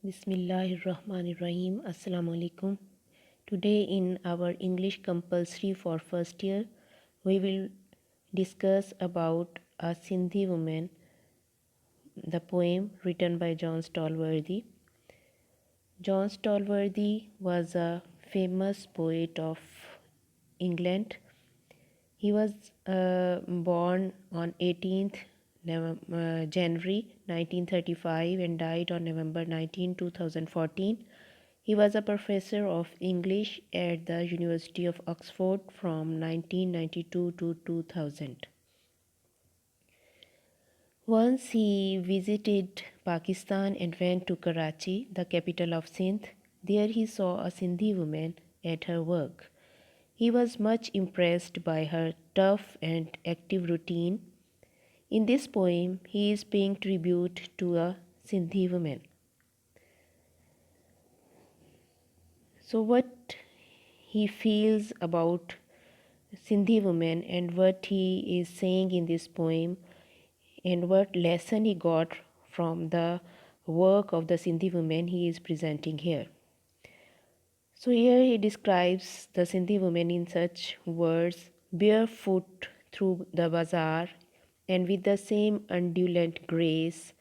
Bismillahirrahmanirrahim. Assalamu alaikum. Today in our English compulsory for first year, we will discuss about a Sindhi woman, the poem written by John Stallworthy. John Stallworthy was a famous poet of England. He was born on 18th January 1935 and died on November 19, 2014. He was a professor of English at the University of Oxford from 1992 to 2000. Once he visited Pakistan and went to Karachi, the capital of Sindh. There he saw a Sindhi woman at her work. He was much impressed by her tough and active routine. In this poem, he is paying tribute to a Sindhi woman. So, what he feels about Sindhi woman and what he is saying in this poem and what lesson he got from the work of the Sindhi woman he is presenting here. So here he describes the Sindhi woman in such words: barefoot through the bazaar and with the same undulant grace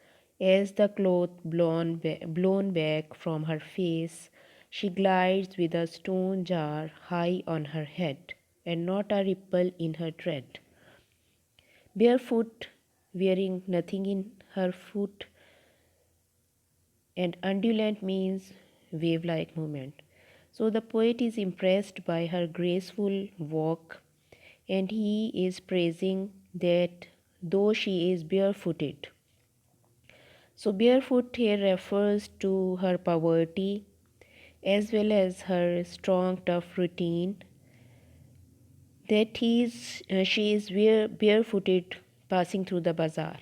as the cloth blown back from her face, she glides with a stone jar high on her head and not a ripple in her tread. Barefoot, wearing nothing in her foot, and undulant means wave like movement. So the poet is impressed by her graceful walk and he is praising that though she is barefooted. So barefoot here refers to her poverty as well as her strong tough routine, that she is barefooted passing through the bazaar.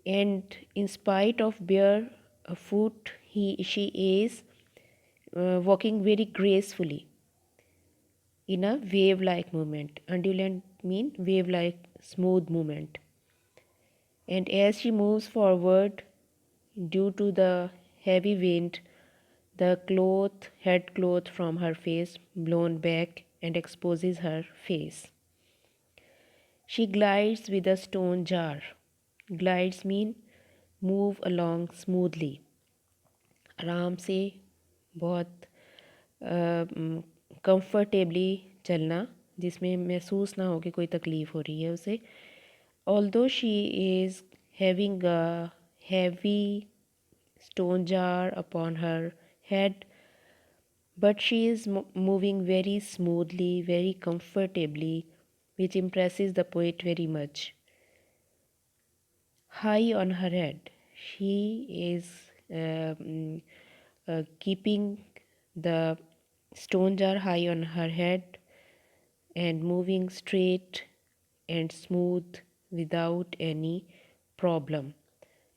And in spite of bare foot, she is walking very gracefully in a wave like movement. Undulant mean wave like smooth movement. And as she moves forward, due to the heavy wind, the head cloth from her face blown back and exposes her face. She glides with a stone jar. Glides mean move along smoothly, आराम से बहुत comfortably चलना, जिसमें महसूस ना हो कि कोई तकलीफ़ हो रही है उसे. Although she is having a heavy stone jar upon her head, but she is moving very smoothly, very comfortably, which impresses the poet very much. High on her head, she is keeping the stone jar high on her head and moving straight and smooth without any problem,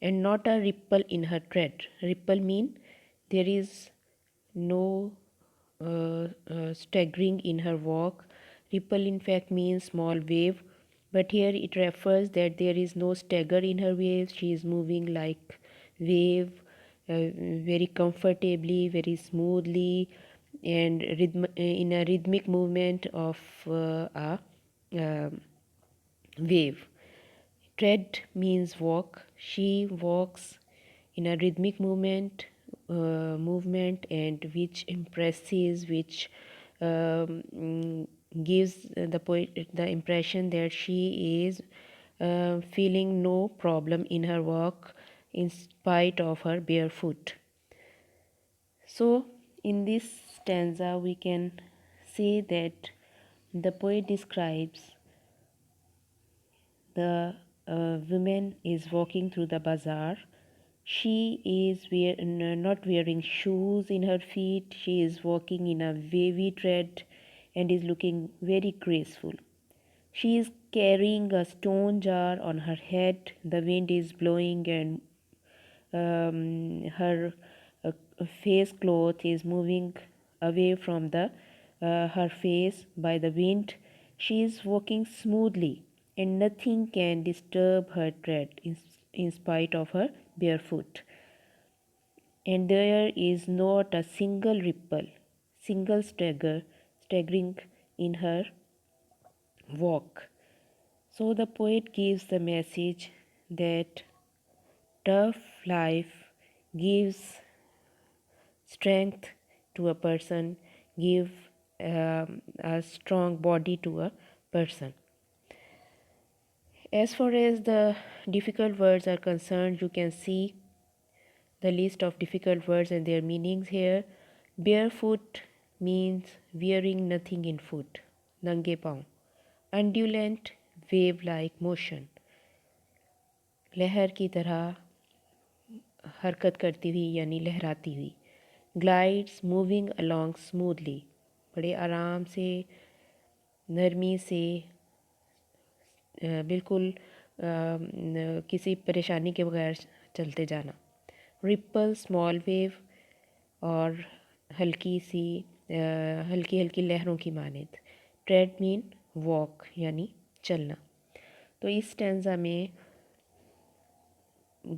and not a ripple in her tread. Ripple mean there is no staggering in her walk. Ripple in fact means small wave, but here it refers that there is no stagger in her waves. She is moving like wave, very comfortably, very smoothly, and in a rhythmic movement of a wave. Tread means walk. She walks in a rhythmic movement, and which impresses, which gives the poet the impression that she is feeling no problem in her walk in spite of her barefoot. So, in this stanza, we can say that the poet describes the woman is walking through the bazaar. She is not wearing shoes in her feet. She is walking in a wavy tread and is looking very graceful. She is carrying a stone jar on her head. The wind is blowing and her face cloth is moving away from her face by the wind. She is walking smoothly and nothing can disturb her tread in spite of her barefoot. and there is not a single ripple, single staggering in her walk. So the poet gives the message that tough life gives strength to a person, give a strong body to a person. As far as the difficult words are concerned, you can see the list of difficult words and their meanings here. Barefoot means wearing nothing in foot, nange paun. Undulant, wave like motion, लहर की तरह हरकत करती हुई यानी लहराती हुई. Glides moving along smoothly, बड़े आराम से नरमी से बिल्कुल किसी परेशानी के बगैर चलते जाना. रिप्पल स्मॉल वेव और हल्की हल्की लहरों की मानद. ट्रेड मीन वॉक यानी चलना. तो इस स्टैंजा में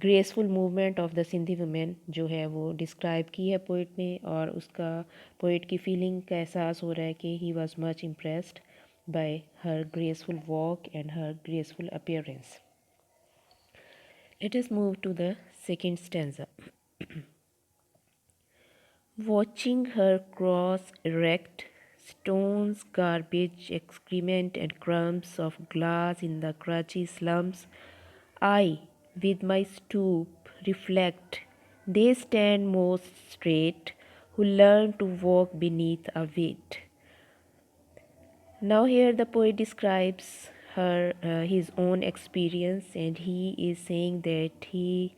graceful movement of the Sindhi women जो है वो डिस्क्राइब की है पोइट ने, और उसका पोइट की फीलिंग का एहसास हो रहा है कि he was much impressed by her graceful walk and her graceful appearance. Let us move to the second stanza. Watching her cross erect, stones, garbage, excrement, and crumbs of glass in the Karachi slums, I, with my stoop, reflect they stand most straight who learn to walk beneath a weight. Now here the poet describes his own experience, and he is saying that he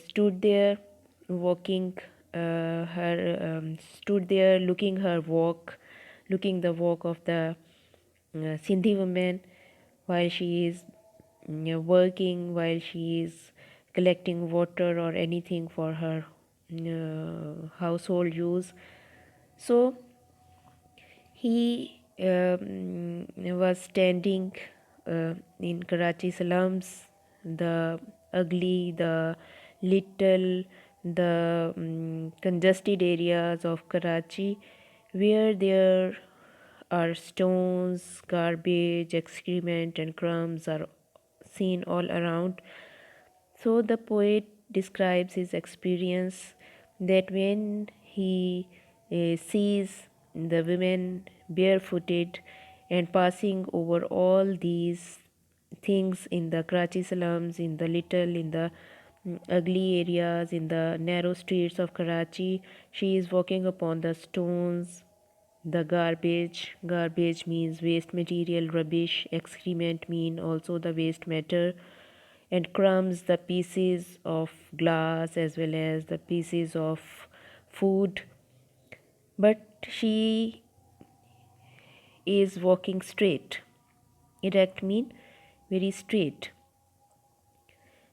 stood there walking stood there looking her walk, looking the walk of the Sindhi woman while she is working, while she is collecting water or anything for her household use. So he was standing in Karachi slums, the ugly, the little, the congested areas of Karachi, where there are stones, garbage, excrement, and crumbs are seen all around. So the poet describes his experience that when he sees the women barefooted and passing over all these things in the Karachi slums, in the little, in the ugly areas, in the narrow streets of Karachi, she is walking upon the stones, the garbage. Garbage means waste material, rubbish. Excrement mean also the waste matter, and crumbs, the pieces of glass as well as the pieces of food. But she is walking straight. Erect mean very straight.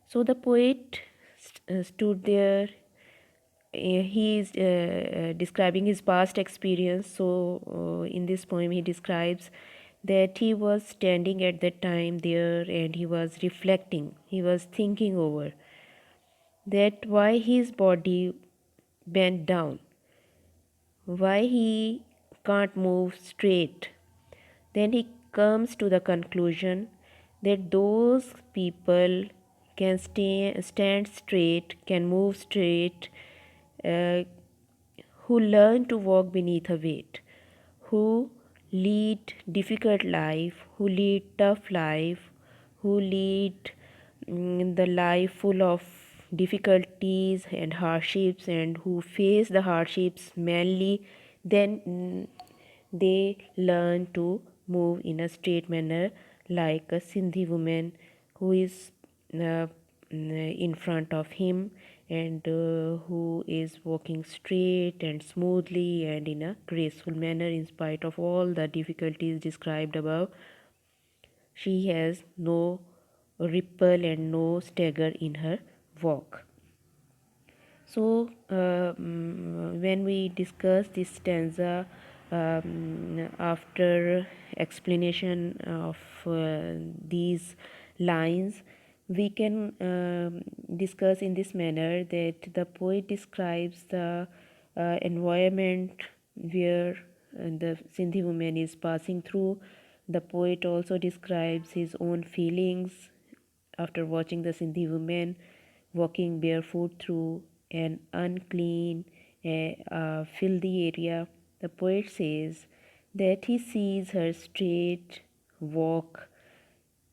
So the poet stood there. He is describing his past experience. So in this poem he describes that he was standing at that time there and he was reflecting, he was thinking over that why his body bent down, why he can't move straight. Then he comes to the conclusion that those people can stand straight, can move straight, uh, who learn to walk beneath a weight, who lead difficult life, who lead tough life, who lead the life full of difficulties and hardships, and who face the hardships manly, then they learn to move in a straight manner like a Sindhi woman who is in front of him, and who is walking straight and smoothly and in a graceful manner in spite of all the difficulties described above. She has no ripple and no stagger in her walk. So when we discuss this stanza, after explanation of these lines, We can discuss in this manner that the poet describes the environment where the Sindhi woman is passing through. The poet also describes his own feelings after watching the Sindhi woman walking barefoot through an unclean, filthy area. The poet says that he sees her straight walk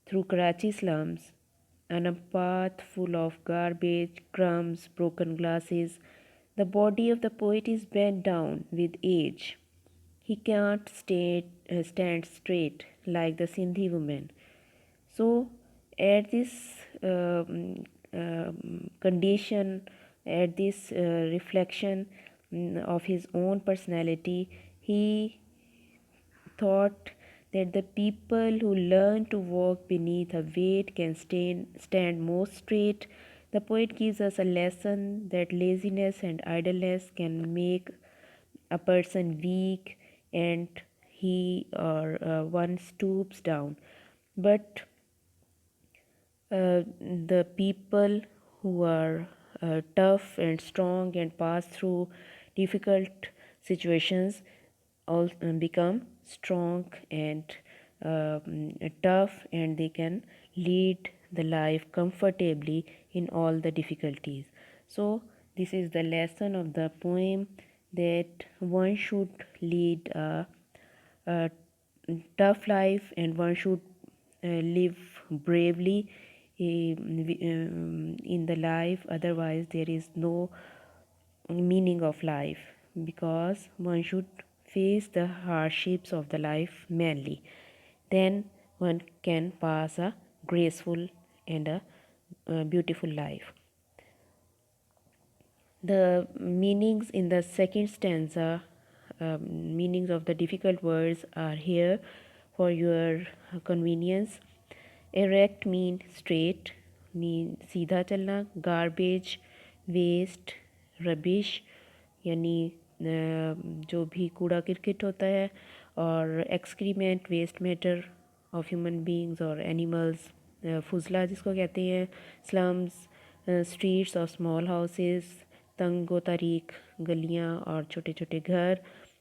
through Karachi slums on a path full of garbage, crumbs, broken glasses. The body of the poet is bent down with age. He can't stand straight like the Sindhi woman. So, at this condition, at this reflection of his own personality, he thought that the people who learn to walk beneath a weight can stand more straight. The poet gives us a lesson that laziness and idleness can make a person weak and he or one stoops down. But the people who are tough and strong and pass through difficult situations all become strong and tough, and they can lead the life comfortably in all the difficulties. So this is the lesson of the poem, that one should lead a tough life and one should live bravely in the life, otherwise there is no meaning of life, because one should face the hardships of the life manly, then one can pass a graceful and a beautiful life. The meanings in the second stanza, meanings of the difficult words are here for your convenience. Erect mean straight, mean सीधा चलना. Garbage, waste, rubbish यानी जो भी कूड़ा cricket होता है, और excrement, waste matter of human beings or animals, फुजला जिसको कहते हैं. Slums, streets or small houses, तंगो तारीख गलियाँ और छोटे छोटे घर.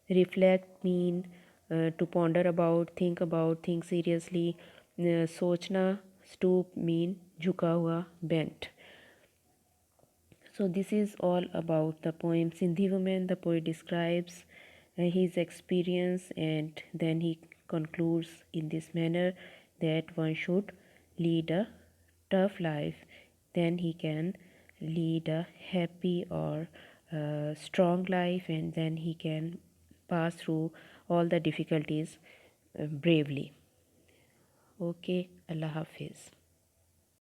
Reflect mean to ponder about, think about, think seriously. सोचना. Stoop mean झुका हुआ, bent. So this is all about the poem Sindhi Woman. The poet describes his experience and then he concludes in this manner that one should lead a tough life, then he can lead a happy or strong life, and then he can pass through all the difficulties bravely. Okay, Allah Hafiz.